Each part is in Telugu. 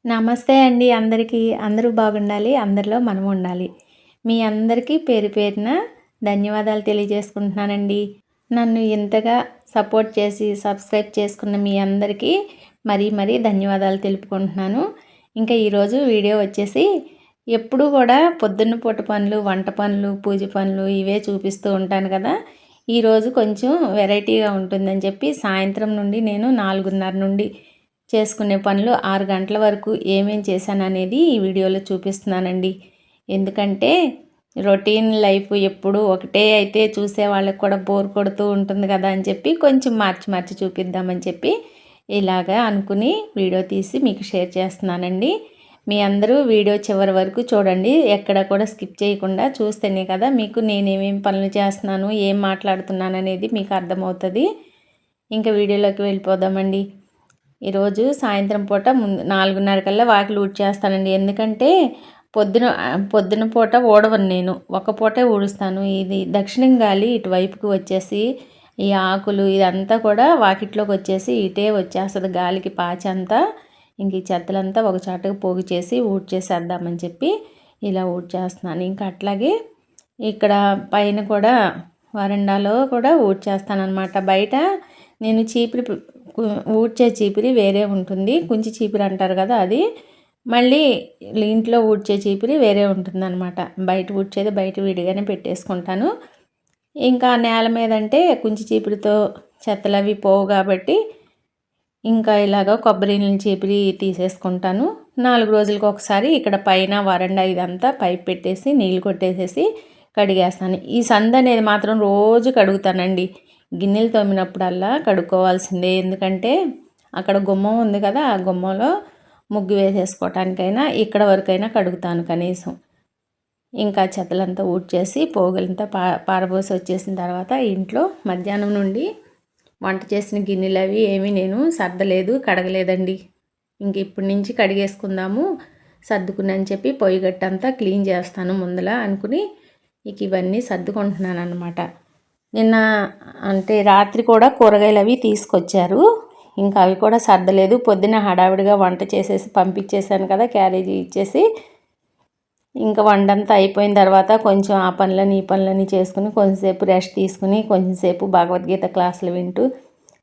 నమస్తే అండి అందరికీ. అందరూ బాగుండాలి. అందరిలో మనం ఉండాలి. మీ అందరికీ పేరు పేరున ధన్యవాదాలు తెలియజేసుకుంటున్నానండి. నన్ను ఇంతగా సపోర్ట్ చేసి సబ్స్క్రైబ్ చేసుకున్న మీ అందరికీ మరీ మరీ ధన్యవాదాలు తెలుపుకుంటున్నాను. ఇంకా ఈరోజు వీడియో వచ్చేసి ఎప్పుడూ కూడా పొద్దున్న పూట పనులు, వంట పనులు, పూజ పనులు ఇవే చూపిస్తూ ఉంటాను కదా! ఈరోజు కొంచెం వెరైటీగా ఉంటుందని చెప్పి సాయంత్రం నుండి నేను 4:30 నుండి చేసుకునే పనులు 6 గంటల వరకు ఏమేం చేశాననేది ఈ వీడియోలో చూపిస్తున్నానండి. ఎందుకంటే రొటీన్ లైఫ్ ఎప్పుడు ఒకటే అయితే చూసే వాళ్ళకి కూడా బోర్ కొడుతూ ఉంటుంది కదా అని చెప్పి కొంచెం మార్చి మార్చి చూపిద్దామని చెప్పి ఇలాగా అనుకుని వీడియో తీసి మీకు షేర్ చేస్తున్నానండి. మీ అందరూ వీడియో చివరి వరకు చూడండి. ఎక్కడ కూడా స్కిప్ చేయకుండా చూస్తేనే కదా మీకు నేనేమేం పనులు చేస్తున్నాను, ఏం మాట్లాడుతున్నాను అనేది మీకు అర్థమవుతుంది. ఇంకా వీడియోలోకి వెళ్ళిపోదామండి. ఈరోజు సాయంత్రం పూట 4:30 కల్లా వాకిలి ఊడ్చేస్తానండి. ఎందుకంటే పొద్దున పూట ఊడవను నేను. ఒక పూటే ఊడుస్తాను. ఇది దక్షిణం గాలి ఇటువైపుకి వచ్చేసి ఈ ఆకులు ఇదంతా కూడా వాకిట్లోకి వచ్చేసి ఇటే వచ్చేస్తుంది గాలికి పాచంతా. ఇంక ఈ చెత్తలంతా ఒక చాటుకు పోగు చేసి ఊడ్చేసేద్దామని చెప్పి ఇలా ఊడ్చేస్తున్నాను. ఇంకా అట్లాగే ఇక్కడ పైన కూడా వరండాలో కూడా ఊడ్చేస్తానన్నమాట. బయట నేను చీపురు ఊడ్చే చీపిరి వేరే ఉంటుంది. కుంచి చీపిరి అంటారు కదా అది. మళ్ళీ ఇంట్లో ఊడ్చే చీపిరి వేరే ఉంటుందన్నమాట. బయట ఊడ్చేది బయట విడిగానే పెట్టేసుకుంటాను. ఇంకా నేల మీద అంటే కుంచి చీపిరితో చెత్తలు అవి పోవు కాబట్టి ఇంకా ఇలాగ కొబ్బరి నీళ్ళ చీపిరి తీసేసుకుంటాను. 4 రోజులకు ఒకసారి ఇక్కడ పైన వరండా ఇదంతా పైప్ పెట్టేసి నీళ్ళు కొట్టేసేసి కడిగేస్తాను. ఈ సందు అనేది మాత్రం రోజు కడుగుతానండి. గిన్నెలు తోమినప్పుడల్లా కడుక్కోవాల్సిందే. ఎందుకంటే అక్కడ గుమ్మం ఉంది కదా, ఆ గుమ్మంలో ముగ్గు వేసేసుకోవటానికైనా ఇక్కడ వరకైనా కడుగుతాను కనీసం. ఇంకా చెత్తలంతా ఊడ్చేసి పోగులంతా పారబోసి వచ్చేసిన తర్వాత ఇంట్లో మధ్యాహ్నం నుండి వంట చేసిన గిన్నెలు అవి ఏమీ నేను సర్దలేదు, కడగలేదండి. ఇంక ఇప్పటి నుంచి కడిగేసుకుందాము సర్దుకుని చెప్పి పొయ్యి గట్టంతా క్లీన్ చేస్తాను ముందల అనుకుని ఇక ఇవన్నీ సర్దుకుంటున్నాను అన్నమాట. నిన్న అంటే రాత్రి కూడా కూరగాయలు అవి తీసుకొచ్చారు. ఇంకా అవి కూడా సర్దలేదు. పొద్దున హడావిడిగా వంట చేసేసి పంపించేశాను కదా, క్యారేజీ ఇచ్చేసి. ఇంకా వండంతా అయిపోయిన తర్వాత కొంచెం ఆ పనులని ఈ పనులని చేసుకుని కొంచెంసేపు రెస్ట్ తీసుకుని కొంచెంసేపు భగవద్గీత క్లాసులు వింటూ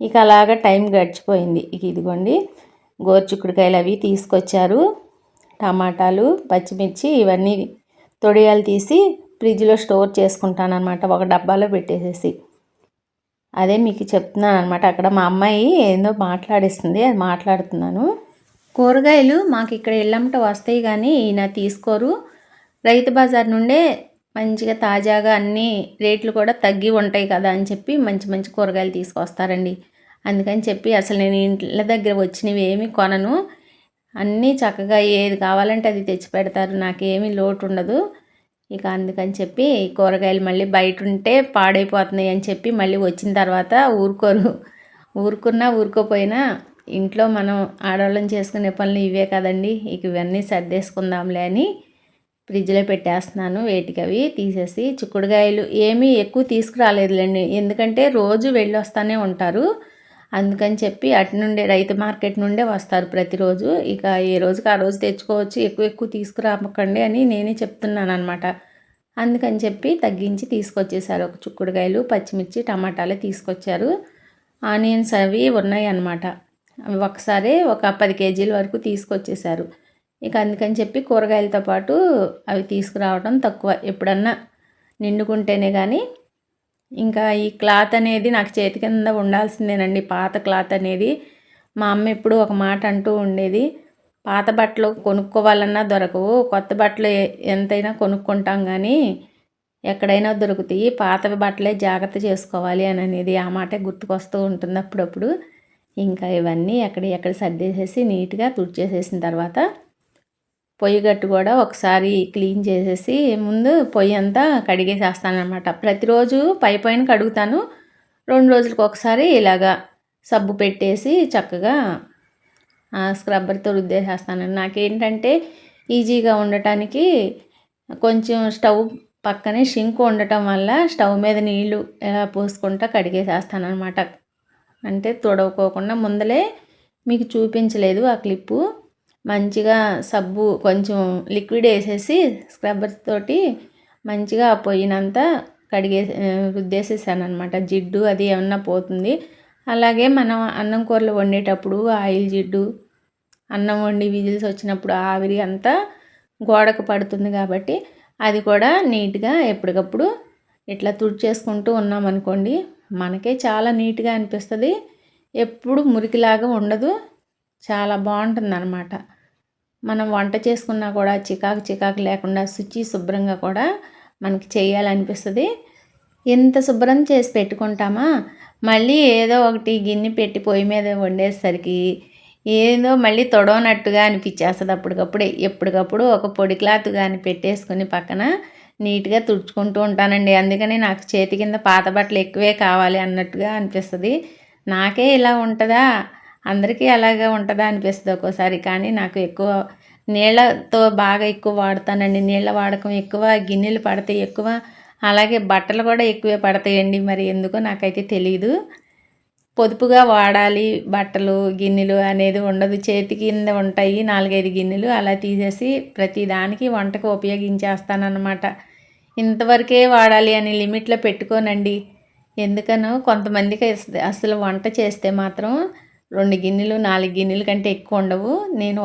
ఇక అలాగా టైం గడిచిపోయింది. ఇక ఇదిగోండి గోరుచిక్కుడుకాయలు అవి తీసుకొచ్చారు. టమాటాలు, పచ్చిమిర్చి ఇవన్నీ తొడియాలు తీసి ఫ్రిడ్జ్లో స్టోర్ చేసుకుంటాను అనమాట, ఒక డబ్బాలో పెట్టేసేసి. అదే మీకు చెప్తున్నాను అనమాట. అక్కడ మా అమ్మాయి ఏందో మాట్లాడిస్తుంది, అది మాట్లాడుతున్నాను. కూరగాయలు మాకు ఇక్కడ ఇళ్ళమ్మట వస్తాయి కానీ ఈయన తీసుకోరు. రైతు బజార్ నుండే మంచిగా తాజాగా అన్నీ రేట్లు కూడా తగ్గి ఉంటాయి కదా అని చెప్పి మంచి మంచి కూరగాయలు తీసుకొస్తారండి. అందుకని చెప్పి అసలు నేను ఇంట్ల దగ్గర వచ్చినవి ఏమి కొనను. అన్నీ చక్కగా ఏది కావాలంటే అది తెచ్చి పెడతారు. నాకేమీ లోటు ఉండదు. ఇక అందుకని చెప్పి కూరగాయలు మళ్ళీ బయట ఉంటే పాడైపోతున్నాయి అని చెప్పి మళ్ళీ వచ్చిన తర్వాత ఊరుకున్నా ఊరుకోపోయినా ఇంట్లో మనం ఆడవాళ్ళం చేసుకునే పనులు ఇవే కదండి. ఇక ఇవన్నీ సర్దేసుకుందాంలే అని ఫ్రిడ్జ్లో పెట్టేస్తున్నాను. వేటికి అవి తీసేసి చిక్కుడుకాయలు ఏమీ ఎక్కువ తీసుకురాలేదులేండి, ఎందుకంటే రోజు వెళ్ళి వస్తూనే ఉంటారు. అందుకని చెప్పి అటు నుండే రైతు మార్కెట్ నుండే వస్తారు ప్రతిరోజు. ఇక ఏ రోజుకి ఆ రోజు తెచ్చుకోవచ్చు, ఎక్కువ ఎక్కువ తీసుకురాకండి అని నేనే చెప్తున్నాను అనమాట. అందుకని చెప్పి తగ్గించి తీసుకొచ్చేసారు. ఒక చిక్కుడుకాయలు, పచ్చిమిర్చి, టమాటాలు తీసుకొచ్చారు. ఆనియన్స్ అవి ఉన్నాయి అన్నమాట. అవి ఒకసారి ఒక 10 కేజీల వరకు తీసుకొచ్చేసారు. ఇక అందుకని చెప్పి కూరగాయలతో పాటు అవి తీసుకురావడం తక్కువ. ఎప్పుడన్నా నిండుకుంటేనే కానీ. ఇంకా ఈ క్లాత్ అనేది నాకు చేతి కింద ఉండాల్సిందేనండి, పాత క్లాత్ అనేది. మా అమ్మ ఎప్పుడు ఒక మాట అంటూ ఉండేది, పాత బట్టలు కొనుక్కోవాలన్నా దొరకవు, కొత్త బట్టలు ఎంతైనా కొనుక్కుంటాం కానీ ఎక్కడైనా దొరుకుతాయి, పాత బట్టలే జాగ్రత్త చేసుకోవాలి అని అనేది. ఆ మాటే గుర్తుకొస్తూ ఉంటుంది అప్పుడప్పుడు. ఇంకా ఇవన్నీ ఎక్కడ సర్దేసేసి నీట్గా తుడిచేసేసిన తర్వాత పొయ్యి గట్టు కూడా ఒకసారి క్లీన్ చేసేసి ముందు పొయ్యి అంతా కడిగేసేస్తానమాట. ప్రతిరోజు పైన కడుగుతాను. 2 రోజులకు ఒకసారి ఇలాగా సబ్బు పెట్టేసి చక్కగా స్క్రబ్బర్తో రుద్దేసేస్తాను. నాకేంటంటే ఈజీగా ఉండటానికి కొంచెం స్టవ్ పక్కనే షింక్ ఉండటం వల్ల స్టవ్ మీద నీళ్లు ఎలా పోసుకుంటా కడిగేసేస్తాను అనమాట. అంటే తుడవకోకుండా ముందలే మీకు చూపించలేదు ఆ క్లిప్పు. మంచిగా సబ్బు కొంచెం లిక్విడ్ వేసేసి స్క్రబ్బర్ తోటి మంచిగా ఆ పొయ్యినంతా రుద్దేసేసాను అనమాట. జిడ్డు అది ఏమన్నా పోతుంది. అలాగే మనం అన్నం కూరలు వండేటప్పుడు ఆయిల్ జిడ్డు, అన్నం వండి విజిల్స్ వచ్చినప్పుడు ఆవిరి అంతా గోడకు పడుతుంది కాబట్టి అది కూడా నీట్గా ఎప్పటికప్పుడు ఇట్లా తుడిచేసుకుంటూ ఉన్నామనుకోండి, మనకే చాలా నీట్గా అనిపిస్తుంది. ఎప్పుడు మురికిలాగా ఉండదు, చాలా బాగుంటుందన్నమాట. మనం వంట చేసుకున్నా కూడా చికాకు చికాకు లేకుండా శుభ్రంగా కూడా మనకి చేయాలనిపిస్తుంది. ఎంత శుభ్రం చేసి పెట్టుకుంటామా, మళ్ళీ ఏదో ఒకటి గిన్నె పెట్టి పొయ్యి మీద వండేసరికి ఏదో మళ్ళీ తొడవనట్టుగా అనిపించేస్తుంది. అప్పటికప్పుడే ఎప్పటికప్పుడు ఒక పొడి క్లాత్ కానీ పెట్టేసుకుని పక్కన నీట్గా తుడుచుకుంటూ ఉంటానండి. అందుకని నాకు చేతి కింద పాత బట్టలు ఎక్కువే కావాలి అన్నట్టుగా అనిపిస్తుంది. నాకే ఇలా ఉంటుందా, అందరికీ అలాగే ఉంటుందా అనిపిస్తుంది ఒక్కోసారి. కానీ నాకు ఎక్కువ నీళ్ళతో బాగా ఎక్కువ వాడతానండి. నీళ్ళ వాడకం ఎక్కువ, గిన్నెలు పడతాయి ఎక్కువ, అలాగే బట్టలు కూడా ఎక్కువే పడతాయండి. మరి ఎందుకో నాకైతే తెలీదు. పొదుపుగా వాడాలి బట్టలు గిన్నెలు అనేది ఉండదు. చేతి కింద ఉంటాయి 4-5 గిన్నెలు, అలా తీసేసి ప్రతి దానికి వంటకు ఉపయోగించేస్తానన్నమాట. ఇంతవరకే వాడాలి అని లిమిట్లో పెట్టుకోనండి. ఎందుకనో కొంతమందికి అసలు వంట చేస్తే మాత్రం 2 గిన్నెలు 4 గిన్నెల కంటే ఎక్కువ ఉండవు. నేను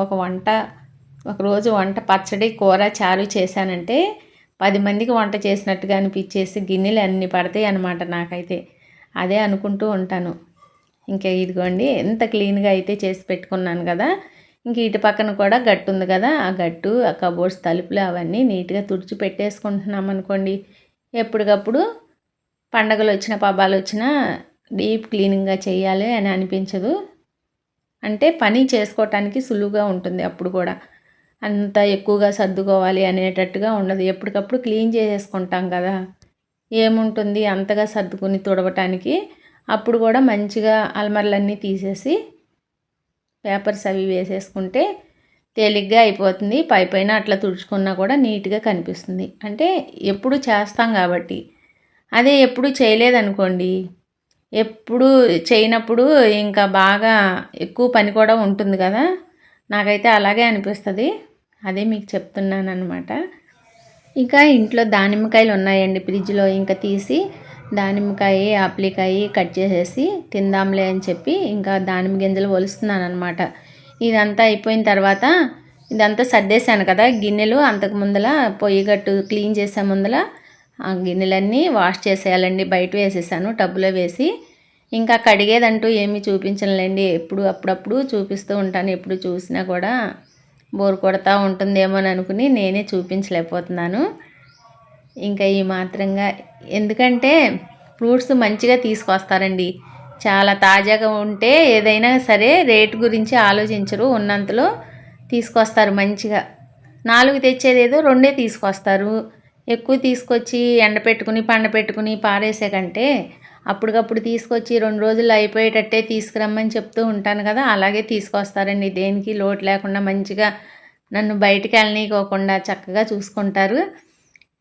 ఒకరోజు వంట పచ్చడి కూర చారు చేశానంటే 10 మందికి వంట చేసినట్టుగా అనిపించేసి గిన్నెలు అన్నీ పడతాయి అన్నమాట. నాకైతే అదే అనుకుంటూ ఉంటాను. ఇంకా ఇదిగోండి ఎంత క్లీన్గా అయితే చేసి పెట్టుకున్నాను కదా. ఇంక ఇటు పక్కన కూడా గట్టు ఉంది కదా, ఆ గట్టు, ఆ కబోర్డ్స్ తలుపులు అవన్నీ నీట్గా తుడిచి పెట్టేసుకుంటున్నాం అనుకోండి. ఎప్పటికప్పుడు పండగలు వచ్చినా పబ్బాలు వచ్చినా డీప్ క్లీనింగ్గా చేయాలి అని అనిపించదు. అంటే పని చేసుకోవటానికి సులువుగా ఉంటుంది. అప్పుడు కూడా అంత ఎక్కువగా సర్దుకోవాలి అనేటట్టుగా ఉండదు. ఎప్పటికప్పుడు క్లీన్ చేసేసుకుంటాం కదా, ఏముంటుంది అంతగా సర్దుకుని తుడవటానికి. అప్పుడు కూడా మంచిగా అల్మర్లన్నీ తీసేసి పేపర్స్ అవి వేసేసుకుంటే తేలిగ్గా అయిపోతుంది. పైన అట్లా తుడుచుకున్నా కూడా నీట్గా కనిపిస్తుంది. అంటే ఎప్పుడు చేస్తాం కాబట్టి. అదే ఎప్పుడు చేయలేదనుకోండి, ఎప్పుడు చేయనప్పుడు ఇంకా బాగా ఎక్కువ పని కూడా ఉంటుంది కదా. నాకైతే అలాగే అనిపిస్తుంది. అదే మీకు చెప్తున్నాను అనమాట. ఇంకా ఇంట్లో దానిమ్మకాయలు ఉన్నాయండి ఫ్రిడ్జ్లో. ఇంకా తీసి దానిమ్మకాయ ఆపిలికాయ కట్ చేసేసి తిందాంలే అని చెప్పి ఇంకా దానిమ్మ గింజలు ఒలుస్తున్నాను అనమాట. ఇదంతా అయిపోయిన తర్వాత ఇదంతా సర్దేశాను కదా గిన్నెలు. అంతకు ముందల పొయ్యి గట్టు క్లీన్ చేసే ముందల ఆ గిన్నెలన్నీ వాష్ చేసేయాలండి. బయట వేసేసాను టబ్బులో వేసి. ఇంకా కడిగేదంటూ ఏమీ చూపించలేండి. అప్పుడప్పుడు చూపిస్తూ ఉంటాను. ఎప్పుడు చూసినా కూడా బోర్ కొడతా ఉంటుందేమో అని అనుకుని నేనే చూపించలేకపోతున్నాను. ఇంకా ఈ మాత్రంగా, ఎందుకంటే ఫ్రూట్స్ మంచిగా తీసుకొస్తారండి. చాలా తాజాగా ఉంటే ఏదైనా సరే రేటు గురించి ఆలోచించరు. ఉన్నంతలో తీసుకొస్తారు మంచిగా. 4 తెచ్చేదేదో 2 తీసుకొస్తారు. ఎక్కువ తీసుకొచ్చి ఎండపెట్టుకుని పండపెట్టుకుని పారేసే కంటే అప్పటికప్పుడు తీసుకొచ్చి 2 రోజుల్లో అయిపోయేటట్టే తీసుకురమ్మని చెప్తూ ఉంటాను కదా, అలాగే తీసుకొస్తారండి. దేనికి లోటు లేకుండా మంచిగా నన్ను బయటికి వెళ్ళనీయకోకుండా చక్కగా చూసుకుంటారు.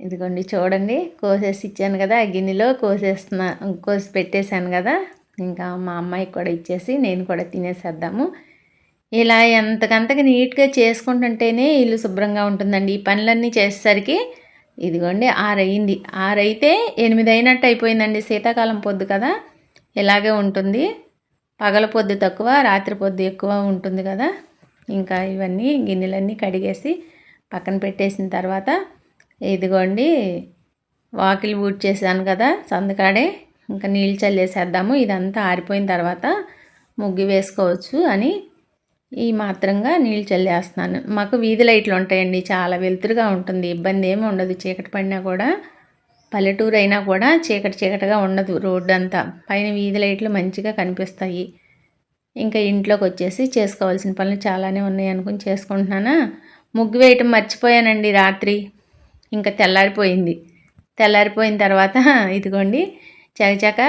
ఇదిగోండి చూడండి, కోసేసి ఇచ్చాను కదా, ఆ గిన్నెలో కోసి పెట్టేశాను కదా. ఇంకా మా అమ్మాయికి కూడా ఇచ్చేసి నేను కూడా తినేసేద్దాము. ఇలా ఎంతకంతకి నీట్గా చేసుకుంటుంటేనే ఇల్లు శుభ్రంగా ఉంటుందండి. ఈ పనులన్నీ చేసేసరికి ఇదిగోండి 6 అయింది. 6 అయితే 8 అయినట్టు అయిపోయిందండి. శీతాకాలం పొద్దు కదా, ఇలాగే ఉంటుంది. పగల పొద్దు తక్కువ, రాత్రి పొద్దు ఎక్కువ ఉంటుంది కదా. ఇంకా ఇవన్నీ గిన్నెలన్నీ కడిగేసి పక్కన పెట్టేసిన తర్వాత ఇదిగోండి వాకిలి ఊడ్చేసాను కదా సందుకాడే. ఇంకా నీళ్ళు చల్లేసేద్దాము. ఇదంతా ఆరిపోయిన తర్వాత ముగ్గు వేసుకోవచ్చు అని ఈ మాత్రంగా నీళ్ళు చల్లేస్తున్నాను. మాకు వీధి లైట్లు ఉంటాయండి, చాలా వెలుతురుగా ఉంటుంది, ఇబ్బంది ఏమి ఉండదు. చీకటి పడినా కూడా, పల్లెటూరు అయినా కూడా చీకటిగా ఉండదు రోడ్డు అంతా. పైన వీధి లైట్లు మంచిగా కనిపిస్తాయి. ఇంకా ఇంట్లోకి వచ్చేసి చేసుకోవాల్సిన పనులు చాలానే ఉన్నాయి అనుకుని చేసుకుంటున్నానా. ముగ్గు వేయటం మర్చిపోయానండి రాత్రి. ఇంకా తెల్లారిపోయిన తర్వాత ఇదిగోండి చకచక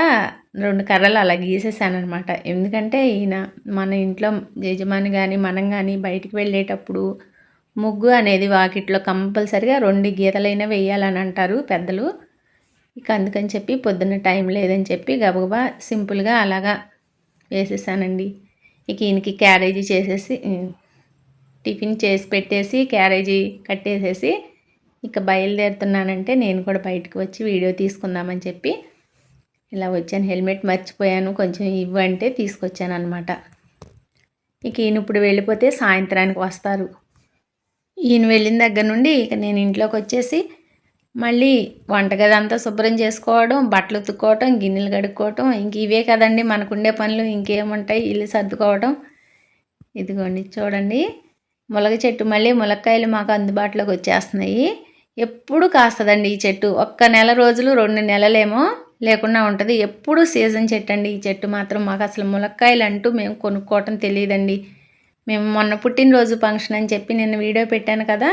2 కర్రలు అలా గీసేసాను అనమాట. ఎందుకంటే మన ఇంట్లో యజమాని కానీ మనం కానీ బయటికి వెళ్ళేటప్పుడు ముగ్గు అనేది వాకిట్లో కంపల్సరిగా 2 గీతలైనా వేయాలని అంటారు పెద్దలు. ఇక అందుకని చెప్పి పొద్దున్న టైం లేదని చెప్పి గబగబా సింపుల్గా అలాగా వేసేసానండి. ఇక ఈయనకి క్యారేజీ చేసేసి టిఫిన్ చేసి పెట్టేసి క్యారేజీ కట్టేసేసి ఇక బయలుదేరుతున్నానంటే నేను కూడా బయటకు వచ్చి వీడియో తీసుకుందామని చెప్పి ఇలా వచ్చాను. హెల్మెట్ మర్చిపోయాను, కొంచెం ఇవ్వంటే తీసుకొచ్చాను అనమాట. ఇక ఈయన ఇప్పుడు వెళ్ళిపోతే సాయంత్రానికి వస్తారు. ఈయన వెళ్ళిన దగ్గర నుండి ఇక నేను ఇంట్లోకి వచ్చేసి మళ్ళీ వంటగది అంతా శుభ్రం చేసుకోవడం, బట్టలు ఉతుక్కోవటం, గిన్నెలు కడుక్కోవటం, ఇంక ఇవే కదండి మనకుండే పనులు. ఇంకేముంటాయి, ఇల్లు సర్దుకోవడం. ఇదిగోండి చూడండి, ములగ చెట్టు మళ్ళీ ములక్కాయలు మాకు అందుబాటులోకి వచ్చేస్తున్నాయి. ఎప్పుడు కాస్తుందండి ఈ చెట్టు. ఒక్క నెల రోజులు 2 నెలలేమో లేకుండా ఉంటుంది. ఎప్పుడు సీజన్ చెట్టు అండి ఈ చెట్టు మాత్రం. మాకు అసలు ములక్కాయలు అంటూ మేము కొనుక్కోవటం తెలియదండి. మేము మొన్న పుట్టినరోజు ఫంక్షన్ అని చెప్పి నేను వీడియో పెట్టాను కదా,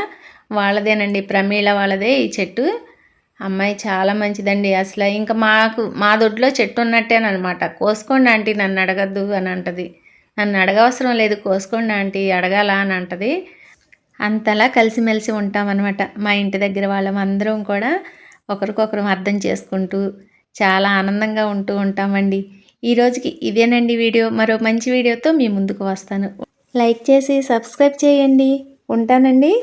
వాళ్ళదేనండి, ప్రమీల వాళ్ళదే ఈ చెట్టు. అమ్మాయి చాలా మంచిదండి. అసలు ఇంకా మా దొడ్లో చెట్టు ఉన్నట్టేనమాట. కోసుకోండి ఆంటీ, నన్ను అడగద్దు అని అంటది. నన్ను అడగవసరం లేదు, కోసుకోండి ఆంటీ, అడగాల అని అంటది. అంతలా కలిసిమెలిసి ఉంటామన్నమాట. మా ఇంటి దగ్గర వాళ్ళం అందరం కూడా ఒకరికొకరు అర్థం చేసుకుంటూ చాలా ఆనందంగా ఉంటూ ఉంటామండి. ఈరోజుకి ఇదేనండి వీడియో. మరో మంచి వీడియోతో మీ ముందుకు వస్తాను. లైక్ చేసి సబ్స్క్రైబ్ చేయండి. ఉంటానండి.